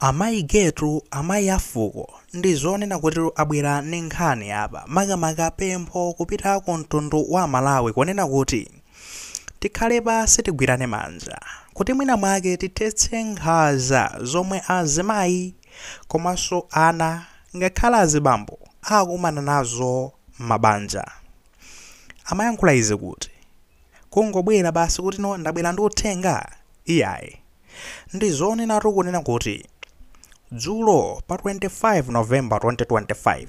Amayi getu, amayi afuko, ndi zonena kuti abwera ndi nkhani apa makamaka pempho kupita ku mtundu wa Malawi kunena kuti tikhale pansi tigwirane manja kuti mwina mwake tithetse nkhanza zomwe azimayi komanso ana ngakhale azibambo akumana nazo m'mabanja. Amayankhula izi kuti kungobwera basi kuti no ndabwera ndi uthenga iyayi ndi zonena tikunena kuti dzulo pa 25 November 2025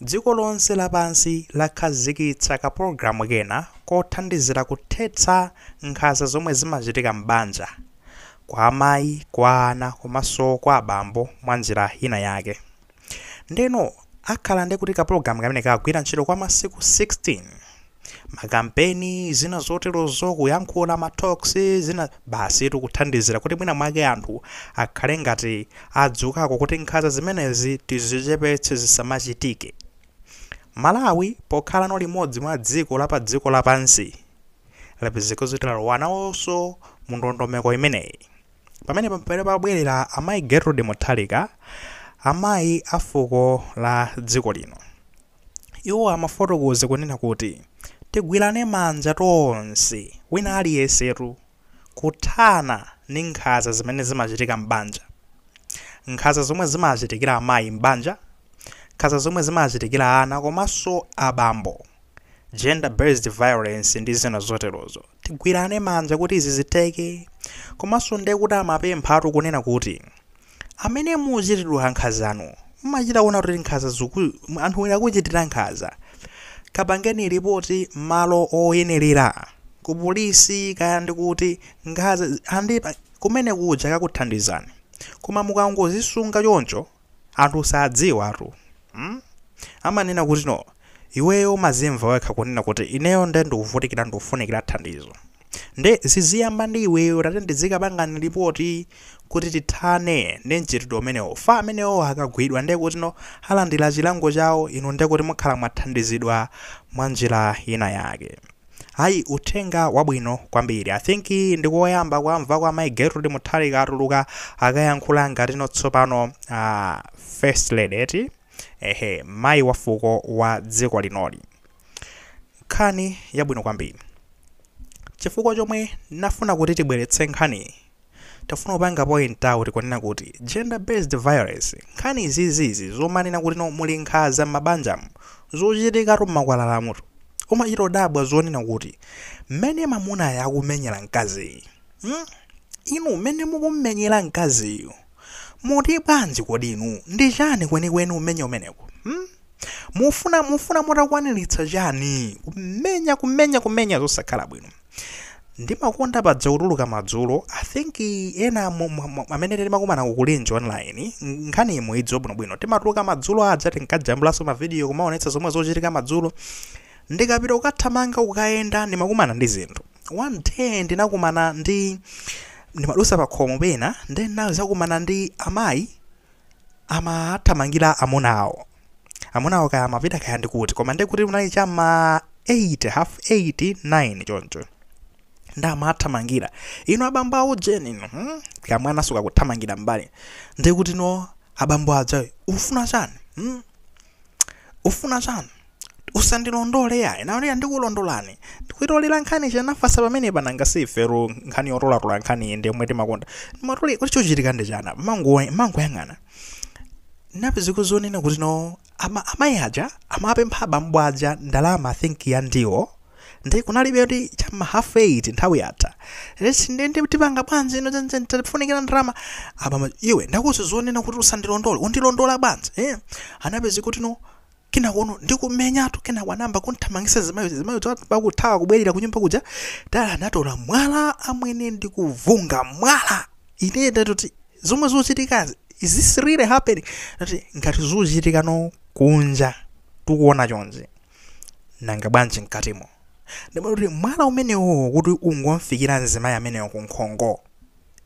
dziko lonse lapansi lakhazikitsa kapulogalamu kena kothandizira kuthetsa nkhanza zomwe zimachitika m'banja kwa amayi, kwa ana komanso kwa abambo mwa njira ina yake. Ndeno akhala ndi kuti kapulogalamu kamene kagwira ntchito kwa masiku 16, makampeni zina zoterozo kuyankhula matalks zina basi tikuthandizira kuti mwina mwake anthu akhale ngati adzukako kuti nkhanza zimenezi tizichepetse zisamachitike. Malawi pokhala no limodzi mwa dziko lapansi lapezeka kuti lalowa nawonso mu ndondomeko imeneyi. Pamene pampere pabwerera amayi Gertrude Mutharika, amayi afuko la dziko lino. Iwo amafotokoza kunena kuti tigwirane manja tonse wina aliyensetu kuthana ndi nkhanza zimene zimachitika m'banja. Nkhanza zomwe zimachitikira amayi m'banja, nkhanza zomwe zimachitikira ana komanso abambo, gender based violence ndi zina zoterozo. Tigwirane manja kuti izi ziteke komanso ndiye kuti amapemphatu kunena kuti amene muchitidwa nkhanzanu mumachita kuona kuti nkhanza anthu akuchitira nkhanza kapangeni ripoti malo oyenerera ku polisi kaya ndi kuti nkhanza andi kumene kuja kakuthandizani. Koma mukangozisunga choncho anthu sadziwatu. Amanena kuti no iweyo mazimva wekha kunena kuti ineyo nde ndikufunikira thandizo. Nde ziziyamba ndi iweyo tate ndizikapangani ripoti kuti tithane ndi mchitidwe umenewo. Fa amenewo akagwidwa nde kuti no alandira chilango chawo ino nde kuti mukhala mwathandizidwa mwa njira ina yake. Ayi uthenga wabwino kwambiri. I think ndikoyamba kwamva kwa amayi Gertrude Mutharika atuluka akayankhula ngati no tsopano first lady mayi wafuko wa dziko linoli. Nkhani yabwino kwambiri. Chifukwa chomwe nafuna kuti tibweretse nkhani tafuna kupanga point out kunena kuti gender based violence nkhani izizi zomanena kuti no muli nkhanza m'mabanjamu zochitika m'makwalalamuto umachita dabwa zonena kuti mmene mamuna yakumenyera mkazi inu mmene mukumenyera mkaziyo muti bwanji kodi inu ndi chani kwenikweni umenya umeneko mufuna mutakwaniritsa chani kumenya zosakhala bwino. Ndimakonda padza kutuluka madzulo I think ena amene timakumana kukulinja online nkhani imwe idzo bwinobwino timatuluka madzulo adza tinkajambulaso mavidiyo kumaonetsa zomwe zochitika madzulo ndikapita ukathamanga ukayenda ndimakumana ndi zinthu. One day ndinakumana ndimadusa pa khomo pena ndinakumana ndi amayi amathamangira amunawo kaya amapita kaya ndikuti koma ndikuti unali chama 8 half 8 9 choncho ndamathamangira ino abambo awo jeni ino kamwana suka kuthamangira mbali ndikuti no abambo adza ufuna chani usandilondole yayi nayo ndikulondolani ndikuitolera nkhani chanafasa pamene pananga sifero nkhani yotolatula nkhani ndemwe timakonda ndimatole kuti chochitika ndi chana mangoyang'ana napezeko zonena kuti no amayi aja amapempha abambo aja ndalama I think ya ndiwo ndi kunalibe kuti chama half 8 nthawi yatha ndi tipanga bwanji ino tifunikira ndalama abambo iwe ndakuti zonena kuti usandilondole undilondola bwanji anapeza kuti no kinakono ndikumenyatu kena wanamba kunthamangisa zimayo bakuthawa kubwerera kunyumba kuja dala natola mwala amwene ndikuvunga mwala ine ndati zomwe zochitikazi is this really happening ndati ngati zochitika no kunja tikuona chonje nanga bwanji mkatimo ndimati mwala umenewo kuti ungomfikira nzimayi amenewo kunkhongo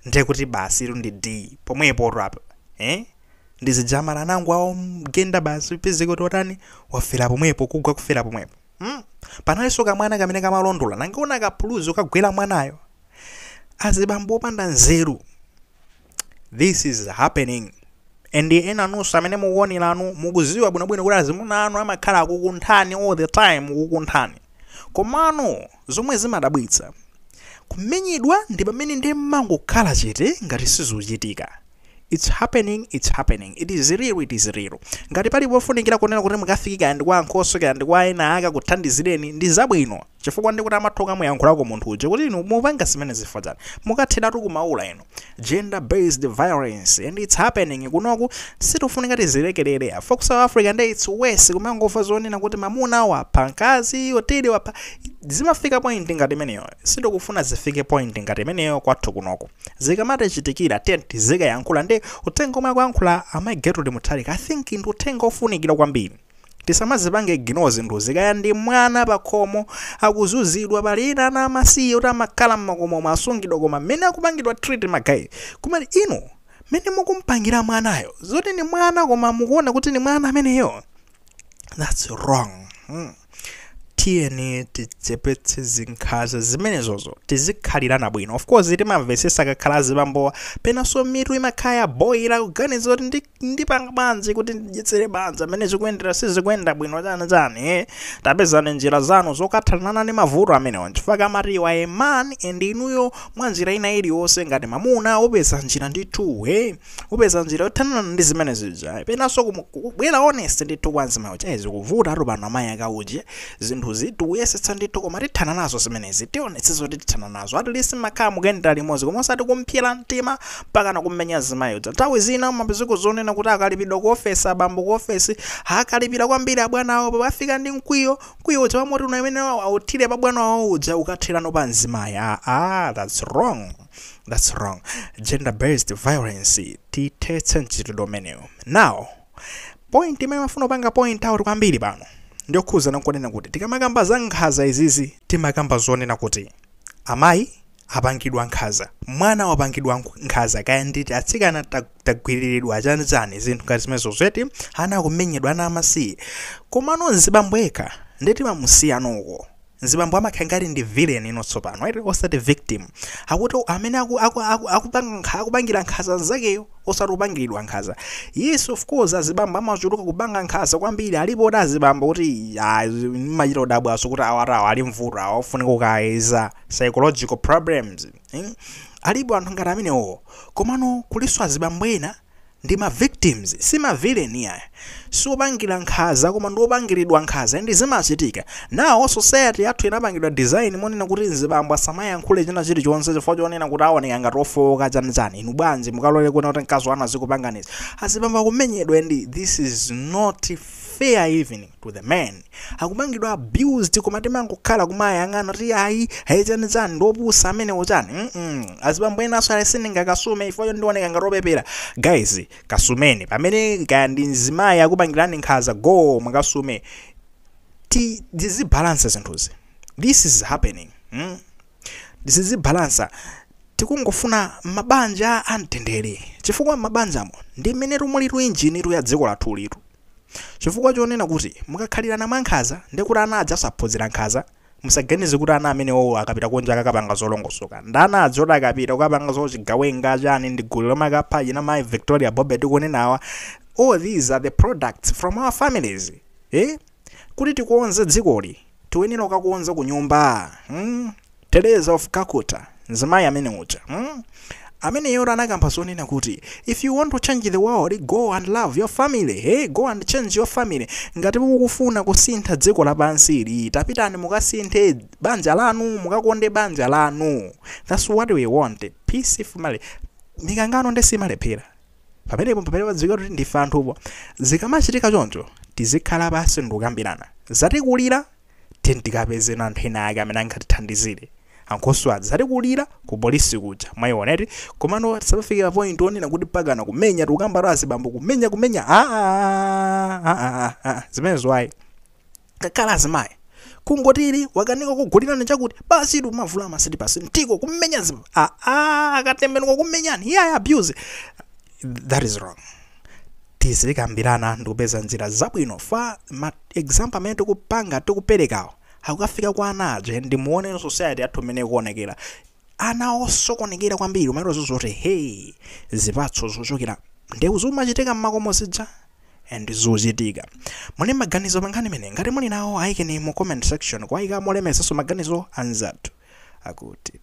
ndiye kuti basi ndi D pomwepo rap ndizijamala nangu awo mgenda basi pezeko totani wafera pomwepo kugwa kufera pomwepo panalinso kamwana kamene kamalondola nangeona kapuluzi ukagwera mwanayo azibambo opanda nzeru This is happening. And ena nusu amene mukuonelanu mukuziwa bwinobwino kuti azimuna anu amakhala akukunthani all the time kukunthani. Komano zomwe zimadabwitsa kumenyedwa ndi pamene ndi mangokhala chete ngati sizochitika. It's happening, it's happening. It is real, it is real. Ngati pali pofunikira kunena kuti mukafikika ndi kwa nkhoso kandi kwa ena aka kuthandizireni ndi zabwino. Chifukwa ndi kuti amathoka muyankhulako munthu uja kuti inu mupanga zimene zifadzana. Mukathiratu kumaula ino. Gender based violence and it's happening kunoku situfunika tizilekelere. For South Africa and it's worse kumangomva zonena kuti mamuna wapha mkazi otili wapha zimafika point ngati imeneyo. Sitikufuna zifike point ngati imeneyo kwathu kunoko. Zikamati chitikira tenti zikayankhula ndi utengo omwe akuyankhula amageto ndi muthalika. I think ndi utengo ofunikira kwambiri. Tisamazipange ignore zinthu zikaya ndi mwana pakhomo akuzuzidwa pali ina ana amasiye kuti amakhala mmakomo masungidwa koma mmene akupangidwa treat magayi. Kumati ino mmene mukumpangira mwanayo zoti ni mwana koma mukuona kuti ni mwana ameneyo. That's wrong. Tiyeni tichepetse zinkhanza zimenezozo tizikhalirana bwino. Of course timamvesesa kakhala zibambowa penanso mitu imakhaya boyira kuganiza kuti ndipanga banzi kuti ndidyetsere banza amene zikuyendera sizikuyenda bwino chani tapezani njira zanu zokathalana ndi mavuto amenewo. Chifukwa amati wa a man and inuyo mwa njira ina iliyonse ngati mamuna upeza njira ndithu upeza njira yothanana ndi zimene zija penanso kubwera honest ndithu kwanzimayo chaizi kuvuta atu pano amayi akauje zinthu zitu yesetsa ndithu koma tithana nazo zimenezi tionetse zoti tithana nazo at least makhala mukuyendera limodzi koma osati kumphera mtima mpaka na kummenya zimayo. Nthawi zina mapezeko zonena kuti akalipidwa ku ofesi abambo ku ofesi akalipira kwambiri abwana awo pafika ndi mkwiyo uja wamoti unamene authire pa bwana wawo uja ukathirano pa mzimayi. That's wrong. That's wrong. Gender based violence tithetse mchitidwe umenewo. Now point imene mafuna upanga point out kwambiri pano ndiyokhuza nakunena kuti tikamakamba za nkhanza izizi timakamba zonena kuti amayi apangidwa nkhanza, mwana wapangidwa nkhanza kaya nditi atsikana tagwiriridwa chani zinthu ngati zimenezo zeti ana akumenyedwa ana amasiye. Komano nzibambweka ndeti mamusiyanuko nzibambo amakhala ngati ndi villain inotsopano right osati victim. Akuti amene akupangira nkhanza zakeyo osati upangidwa nkhanza. Yes of course azibambo amachuluka kupanga nkhanza kwambiri alipo da azibambo kuti machita udabwaso kuti awarawo ali mvuto awafunika kukayeza psychological problems. Alipo anthu ngati amenewo. Komano kuliso azibambo ena ndi ma victims si ma villain ya siupangira nkhanza koma ndi opangiridwa nkhanza ndi zimachitika. Now society yathu inapangidwa design monena kuti nzibambo asamayankhule china chilichonse chifukwa chonena kuti aoneka ngati ofowoka chani. Inu bwanji mukalole kuona kuti mkazi wanu azikupanganiza azibambo akumenyedwa and this is not fair even to the men. Akupangidwa abused koma timangokhala kumayang'ana kuti ayi chani ndopusa amenewo chani. Azibambo ena aso alisinga kasume ifo ndioneka ngati opepera. Guys kasumeni pamene kandi nzimayi akupangirani nkhanza go makasume this is balance zinthuzi. This is happening. This is balance. Tikungofuna mabanja amtendere chifukwa mabanjamo ndi mmene mulitu injini ya dziko lathu litu. Chifukwa chonena kuti mukakhalirana mwa nkhanza ndi kuti ana aja asaphunzira nkhanza musaganize kuti ana amenewo akapita kunja akapanga zolongosoka. Ndana adzoti akapita kukapanga zochigawenga chani ndi gulu lomakapha ina mayi Victoria Bobet kunenawa. All these are the products from our families. Kuti tikuonze dzikoli tiwenera ukakuonza ku nyumba. Teresa of Calcutta nzimayi amene uja amene yora anakamba zonena kuti if you want to change the world go and love your family. Go and change your family. Ngati mukufuna kusintha dziko lapansi ili tapitani mukasinthe banja lanu mukakonde banja lanu. That's what we want. Peaceful family. Mikangano ndesimalepera pamenepo pamene dziko kuti ndife anthupo zikamachitika choncho tizikhala basi ndikukambirana zatikulira tendikapezena anthu ena ake amene angatithandizire. Ankoswa zatikulira ku polisi kuja mwayiona komano tisafika point onena kuti pagana kumenya tukamba rasi bambo kumenya zimenezo ayi kakhala azimayi kungotiri wakanika kugulirana chakuti basi mavula masiti pasi ntiko kumenya akatembenuka kumenyani abuse. That is wrong. Tizikambirana ndikupeza njira zabwino fa example amene tikupanga tikuperekawo akukafika kwa anaje ndi muone society yathu imene ikuonekera ana osokonekera kwambiri umayirozo zoti hey zipatso zochokera ndewu zomachitika m'makomo zija and zochitika. Muli maganizo mankhani mene ngati muli nawo ayikeni mu comment section kwayika molemesaso maganizo anzathu akuti